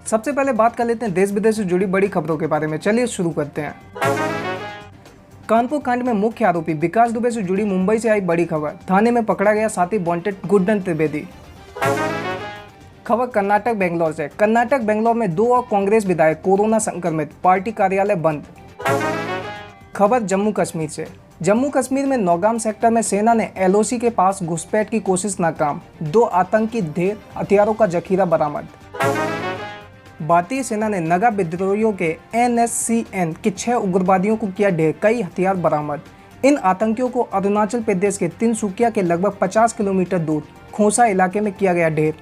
सबसे पहले बात कर लेते हैं देश विदेश से जुड़ी बड़ी खबरों के बारे में। चलिए शुरू करते हैं। कानपुर कांड में मुख्य आरोपी विकास दुबे से जुड़ी मुंबई से आई बड़ी खबर। थाने में पकड़ा गया साथी वांटेड गुड्डन त्रिवेदी। खबर कर्नाटक बेंगलोर से। कर्नाटक बेंगलोर में 2 और कांग्रेस विधायक कोरोना संक्रमित, पार्टी कार्यालय बंद। खबर जम्मू कश्मीर से। जम्मू कश्मीर में नौगाम सेक्टर में सेना ने एलओसी के पास घुसपैठ की कोशिश नाकाम। 2 आतंकी ढेर हथियारों का जखीरा बरामद। भारतीय सेना ने नगा विद्रोहियों के NSCN के 6 उग्रवादियों को किया ढेर, कई हथियार बरामद। इन आतंकियों को अरुणाचल प्रदेश के तिनसुकिया के लगभग 50 किलोमीटर दूर खोसा इलाके में किया गया ढेर।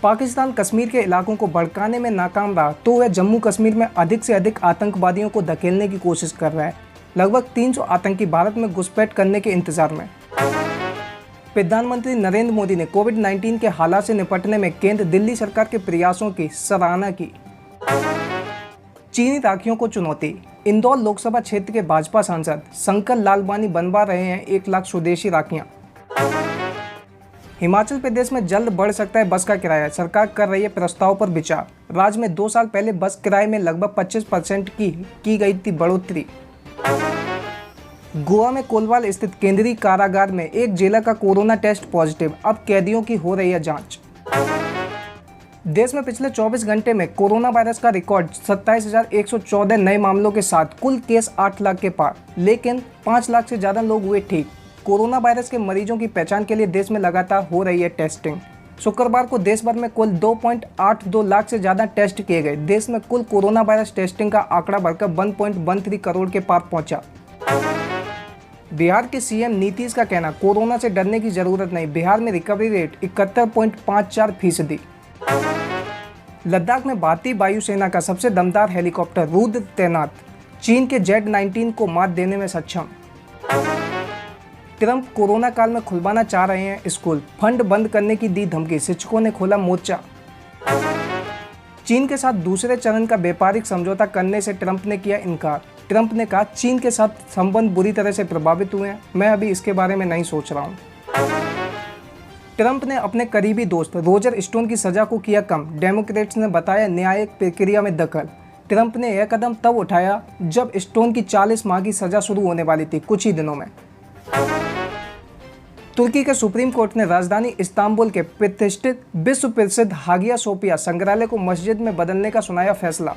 पाकिस्तान कश्मीर के इलाकों को भड़काने में नाकाम रहा तो वह जम्मू कश्मीर में अधिक से अधिक आतंकवादियों को धकेलने की कोशिश कर रहा है। लगभग 300 आतंकी भारत में घुसपैठ करने के इंतजार में। प्रधानमंत्री नरेंद्र मोदी ने कोविड-19 के हालात से निपटने में केंद्र दिल्ली सरकार के प्रयासों की सराहना की। चीनी राखियों को चुनौती। इंदौर लोकसभा क्षेत्र के भाजपा सांसद शंकर लालवानी बनवा रहे हैं 1 लाख स्वदेशी राखियां। हिमाचल प्रदेश में जल्द बढ़ सकता है बस का किराया, सरकार कर रही है प्रस्ताव पर विचार। राज्य में 2 साल पहले बस किराए में लगभग 25% की गई थी बढ़ोतरी। गोवा में कोलवाल स्थित केंद्रीय कारागार में एक जेलर का कोरोना टेस्ट पॉजिटिव, अब कैदियों की हो रही है जांच। देश में पिछले 24 घंटे में कोरोना वायरस का रिकॉर्ड 27,114 नए मामलों के साथ कुल केस 8 लाख के पार, लेकिन 5 लाख से ज्यादा लोग हुए ठीक। कोरोना वायरस के मरीजों की पहचान के लिए देश में लगातार हो रही है टेस्टिंग। शुक्रवार को देश भर में कुल 2.82 लाख से ज्यादा टेस्ट किए गए। देश में कुल कोरोना वायरस टेस्टिंग का आंकड़ा बढ़कर 1.13 करोड़ के पार पहुंचा। बिहार के सीएम नीतीश का कहना, कोरोना से डरने की जरूरत नहीं, बिहार में रिकवरी रेट 71.54%। लद्दाख में भारतीय वायुसेना का सबसे दमदार हेलीकॉप्टर रुद्र तैनात, चीन के Z-19 को मात देने में सक्षम। ट्रंप कोरोना काल में खुलवाना चाह रहे हैं स्कूल, फंड बंद करने की दी धमकी, शिक्षकों ने खोला मोर्चा। चीन के साथ दूसरे चरण का व्यापारिक समझौता करने से ट्रंप ने किया इनकार। ट्रंप ने कहा, चीन के साथ संबंध बुरी तरह से प्रभावित हुए हैं, मैं अभी इसके बारे में नहीं सोच रहा हूँ। ट्रंप ने अपने करीबी दोस्त रोजर स्टोन की सजा को किया कम, डेमोक्रेट्स ने बताया न्यायिक प्रक्रिया में दखल। ट्रंप ने यह कदम तब उठाया जब स्टोन की 40 माह की सजा शुरू होने वाली थी कुछ ही दिनों में। तुर्की के सुप्रीम कोर्ट ने राजधानी इस्तांबुल के प्रतिष्ठित विश्व प्रसिद्ध हागिया सोफिया संग्रहालय को मस्जिद में बदलने का सुनाया फैसला।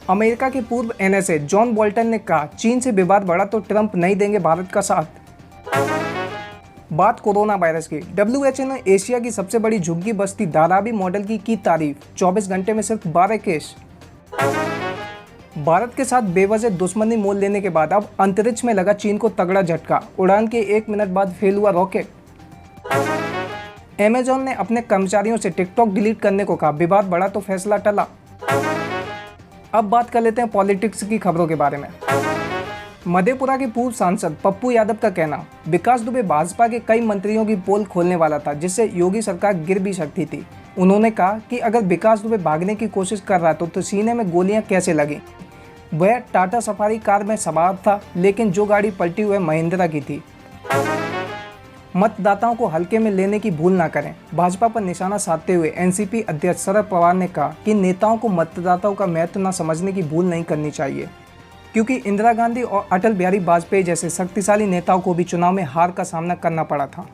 अमेरिका के पूर्व NSA जॉन बोल्टन ने कहा, चीन से विवाद बढ़ा तो ट्रंप नहीं देंगे भारत का साथ। बात कोरोना वायरस की। WHO ने एशिया की सबसे बड़ी झुग्गी बस्ती धारावी मॉडल की तारीफ, 24 घंटे में सिर्फ 12 केस। भारत के साथ बेवजह दुश्मनी मोल लेने के बाद अब अंतरिक्ष में लगा चीन को तगड़ा झटका, उड़ान के 1 मिनट बाद फेल हुआ रॉकेट। Amazon ने अपने कर्मचारियों से टिकटॉक डिलीट करने को कहा, विवाद बढ़ा तो फैसला टला। अब बात कर लेते हैं पॉलिटिक्स की खबरों के बारे में। मधेपुरा के पूर्व सांसद पप्पू यादव का कहना, विकास दुबे भाजपा के कई मंत्रियों की पोल खोलने वाला था जिससे योगी सरकार गिर भी सकती थी। उन्होंने कहा कि अगर विकास दुबे भागने की कोशिश कर रहा तो सीने में गोलियां कैसे लगी। वह टाटा सफारी कार में सवार था, लेकिन जो गाड़ी पलटी हुई महिंद्रा की थी। मतदाताओं को हल्के में लेने की भूल ना करें। भाजपा पर निशाना साधते हुए NCP अध्यक्ष शरद पवार ने कहा कि नेताओं को मतदाताओं का महत्व न समझने की भूल नहीं करनी चाहिए, क्योंकि इंदिरा गांधी और अटल बिहारी वाजपेयी जैसे शक्तिशाली नेताओं को भी चुनाव में हार का सामना करना पड़ा था।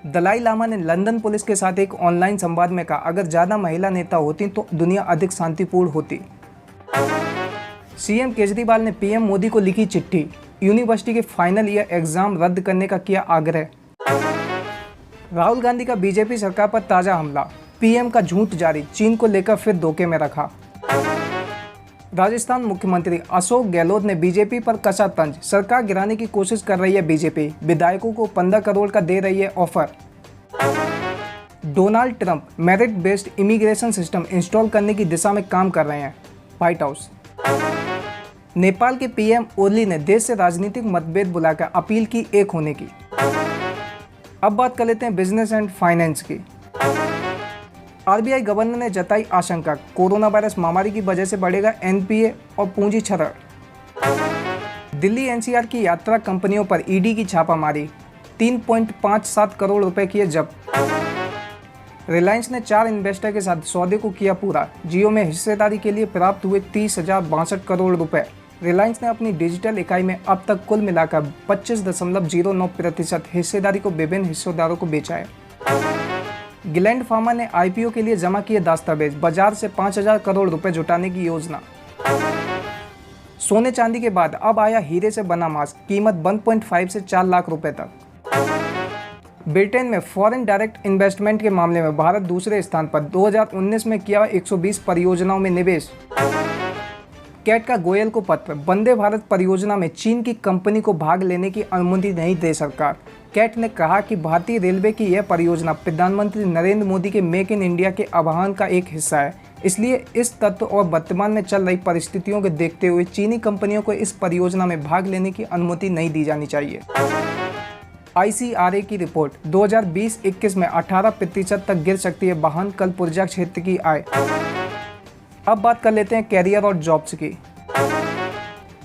दलाई लामा ने लंदन पुलिस के साथ एक ऑनलाइन संवाद में कहा, अगर ज्यादा महिला नेता होती तो दुनिया अधिक शांतिपूर्ण होती। सीएम केजरीवाल ने PM मोदी को लिखी चिट्ठी, यूनिवर्सिटी के फाइनल ईयर एग्जाम रद्द करने का किया आग्रह। राहुल गांधी का बीजेपी सरकार पर ताजा हमला, PM का झूठ जारी, चीन को लेकर फिर धोखे में रखा। राजस्थान मुख्यमंत्री अशोक गहलोत ने बीजेपी पर कसा तंज, सरकार गिराने की कोशिश कर रही है बीजेपी, विधायकों को 15 करोड़ का दे रही है offer. Donald Trump merit based immigration system install करने की दिशा में काम कर रहे हैं, व्हाइट हाउस। नेपाल के PM ओली ने देश से राजनीतिक मतभेद बुलाकर अपील की एक होने की। अब बात कर लेते हैं बिजनेस एंड फाइनेंस की। RBI गवर्नर ने जताई आशंका, कोरोना वायरस महामारी की वजह से बढ़ेगा NPA और पूंजी क्षरण। दिल्ली NCR की यात्रा कंपनियों पर ED की छापामारी, 3.57 करोड़ रुपए किए जब्त। रिलायंस ने 4 इन्वेस्टर के साथ सौदे को किया पूरा। जियो में हिस्सेदारी के लिए प्राप्त हुए 30,062 करोड़ रुपए। रिलायंस ने अपनी डिजिटल इकाई में अब तक कुल मिलाकर 25.09% हिस्सेदारी को विभिन्न हिस्सेदारों को बेचा है। ग्लैंड फार्मा ने आईपीओ के लिए जमा किए दस्तावेज, बाजार से 5,000 करोड़ रुपए जुटाने की योजना। सोने चांदी के बाद अब आया हीरे से बना मास्क, कीमत 1.5 से 4 लाख रुपए तक। ब्रिटेन में फॉरेन डायरेक्ट इन्वेस्टमेंट के मामले में भारत दूसरे स्थान पर, 2019 में किया 120 परियोजनाओं में निवेश। कैट का गोयल को पत्र, वंदे भारत परियोजना में चीन की कंपनी को भाग लेने की अनुमति नहीं दे सरकार। कैट ने कहा कि भारतीय रेलवे की यह परियोजना प्रधानमंत्री नरेंद्र मोदी के मेक इन इंडिया के आह्वान का एक हिस्सा है, इसलिए इस तत्व और वर्तमान में चल रही परिस्थितियों को देखते हुए चीनी कंपनियों को इस परियोजना में भाग लेने की अनुमति नहीं दी जानी चाहिए। ICRA की रिपोर्ट, 2020-21 में 18% तक गिर सकती है वाहन कल पुर्जा क्षेत्र की आय। अब बात कर लेते हैं कैरियर और जॉब्स की।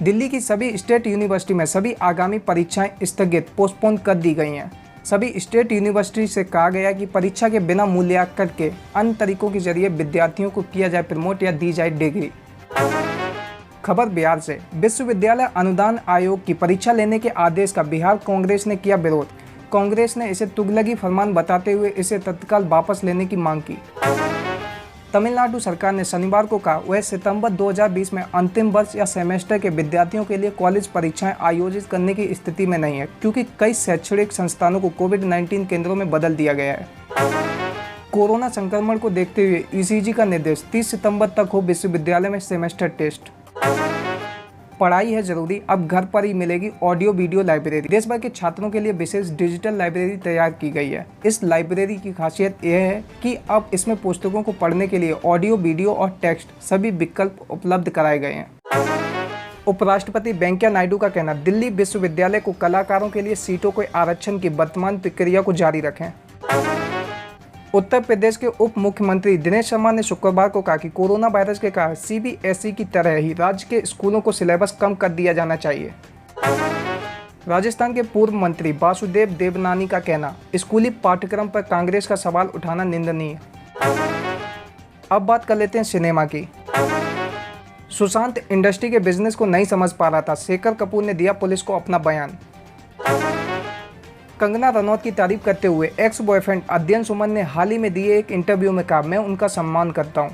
दिल्ली की सभी स्टेट यूनिवर्सिटी में सभी आगामी परीक्षाएं स्थगित पोस्टपोन कर दी गई हैं। सभी स्टेट यूनिवर्सिटी से कहा गया कि परीक्षा के बिना मूल्यांकन के अन्य तरीकों के जरिए विद्यार्थियों को किया जाए प्रमोट या दी जाए डिग्री। खबर बिहार से, विश्वविद्यालय अनुदान आयोग की परीक्षा लेने के आदेश का बिहार कांग्रेस ने किया विरोध। कांग्रेस ने इसे तुगलकी फरमान बताते हुए इसे तत्काल वापस लेने की मांग की। तमिलनाडु सरकार ने शनिवार को कहा वह सितंबर 2020 में अंतिम वर्ष या सेमेस्टर के विद्यार्थियों के लिए कॉलेज परीक्षाएं आयोजित करने की स्थिति में नहीं है, क्योंकि कई शैक्षणिक संस्थानों को कोविड-19 केंद्रों में बदल दिया गया है। कोरोना संक्रमण को देखते हुए ईसीजी का निर्देश, 30 सितंबर तक हो विश्वविद्यालय में सेमेस्टर टेस्ट। पढ़ाई है जरूरी, अब घर पर ही मिलेगी ऑडियो वीडियो लाइब्रेरी। देश भर के छात्रों के लिए विशेष डिजिटल लाइब्रेरी तैयार की गई है। इस लाइब्रेरी की खासियत यह है कि अब इसमें पुस्तकों को पढ़ने के लिए ऑडियो, वीडियो और टेक्स्ट सभी विकल्प उपलब्ध कराए गए हैं। उपराष्ट्रपति वेंकैया नायडू का कहना, दिल्ली विश्वविद्यालय को कलाकारों के लिए सीटों के आरक्षण की वर्तमान प्रक्रिया को जारी रखें। उत्तर प्रदेश के उप मुख्यमंत्री दिनेश शर्मा ने शुक्रवार को कहा कि कोरोना वायरस के कारण CBSE की तरह ही राज्य के स्कूलों को सिलेबस कम कर दिया जाना चाहिए। राजस्थान के पूर्व मंत्री वासुदेव देवनानी का कहना, स्कूली पाठ्यक्रम पर कांग्रेस का सवाल उठाना निंदनीय। अब बात कर लेते हैं सिनेमा की। सुशांत इंडस्ट्री के बिजनेस को नहीं समझ पा रहा था, शेखर कपूर ने दिया पुलिस को अपना बयान। कंगना रनौत की तारीफ करते हुए एक्स बॉयफ्रेंड अध्ययन सुमन ने हाल ही में दिए एक इंटरव्यू में कहा, मैं उनका सम्मान करता हूं।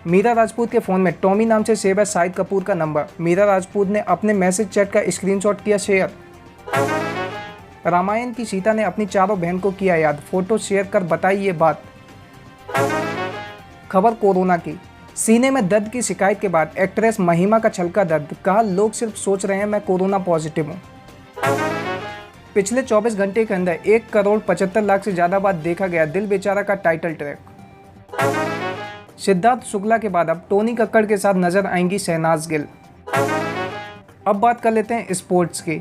मीरा राजपूत के फोन में टॉमी नाम से सेव है शाहिद कपूर का नंबर। मीरा राजपूत ने अपने मैसेज चैट का स्क्रीनशॉट किया शेयर। रामायण की सीता ने अपनी चारों बहन को किया याद, फोटो शेयर कर बताई ये बात। खबर कोरोना की, सीने में दर्द की शिकायत के बाद एक्ट्रेस महिमा का छलका दर्द, कहा लोग सिर्फ सोच रहे हैं मैं कोरोना पॉजिटिव हूँ। पिछले 24 घंटे के अंदर 1,75,00,000 से ज्यादा बार देखा गया दिल बेचारा का टाइटल ट्रैक। सिद्धार्थ शुक्ला के बाद अब टोनी कक्कड़ के साथ नजर आएंगी शहनाज गिल। अब बात कर लेते हैं स्पोर्ट्स की।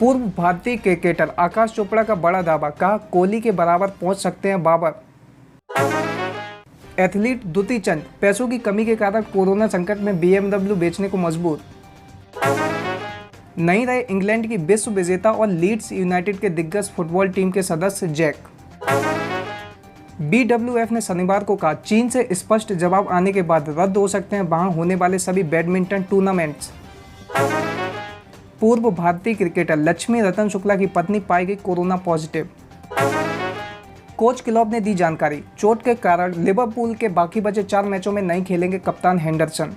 पूर्व भारतीय क्रिकेटर आकाश चोपड़ा का बड़ा दावा, कहा कोहली के बराबर पहुंच सकते हैं बाबर। एथलीट दुती चंद पैसों की कमी के कारण कोरोना संकट में BMW बेचने को मजबूर। नहीं रहे इंग्लैंड की विश्व विजेता और लीड्स यूनाइटेड के दिग्गज फुटबॉल टीम के सदस्य जैक। BWF ने शनिवार को कहा चीन से स्पष्ट जवाब आने के बाद रद्द हो सकते हैं वहां होने वाले सभी बैडमिंटन टूर्नामेंट्स। पूर्व भारतीय क्रिकेटर लक्ष्मी रतन शुक्ला की पत्नी पाई गई कोरोना पॉजिटिव। कोच क्लब ने दी जानकारी, चोट के कारण लिवरपूल के बाकी बचे 4 मैचों में नहीं खेलेंगे कप्तान हेंडरसन।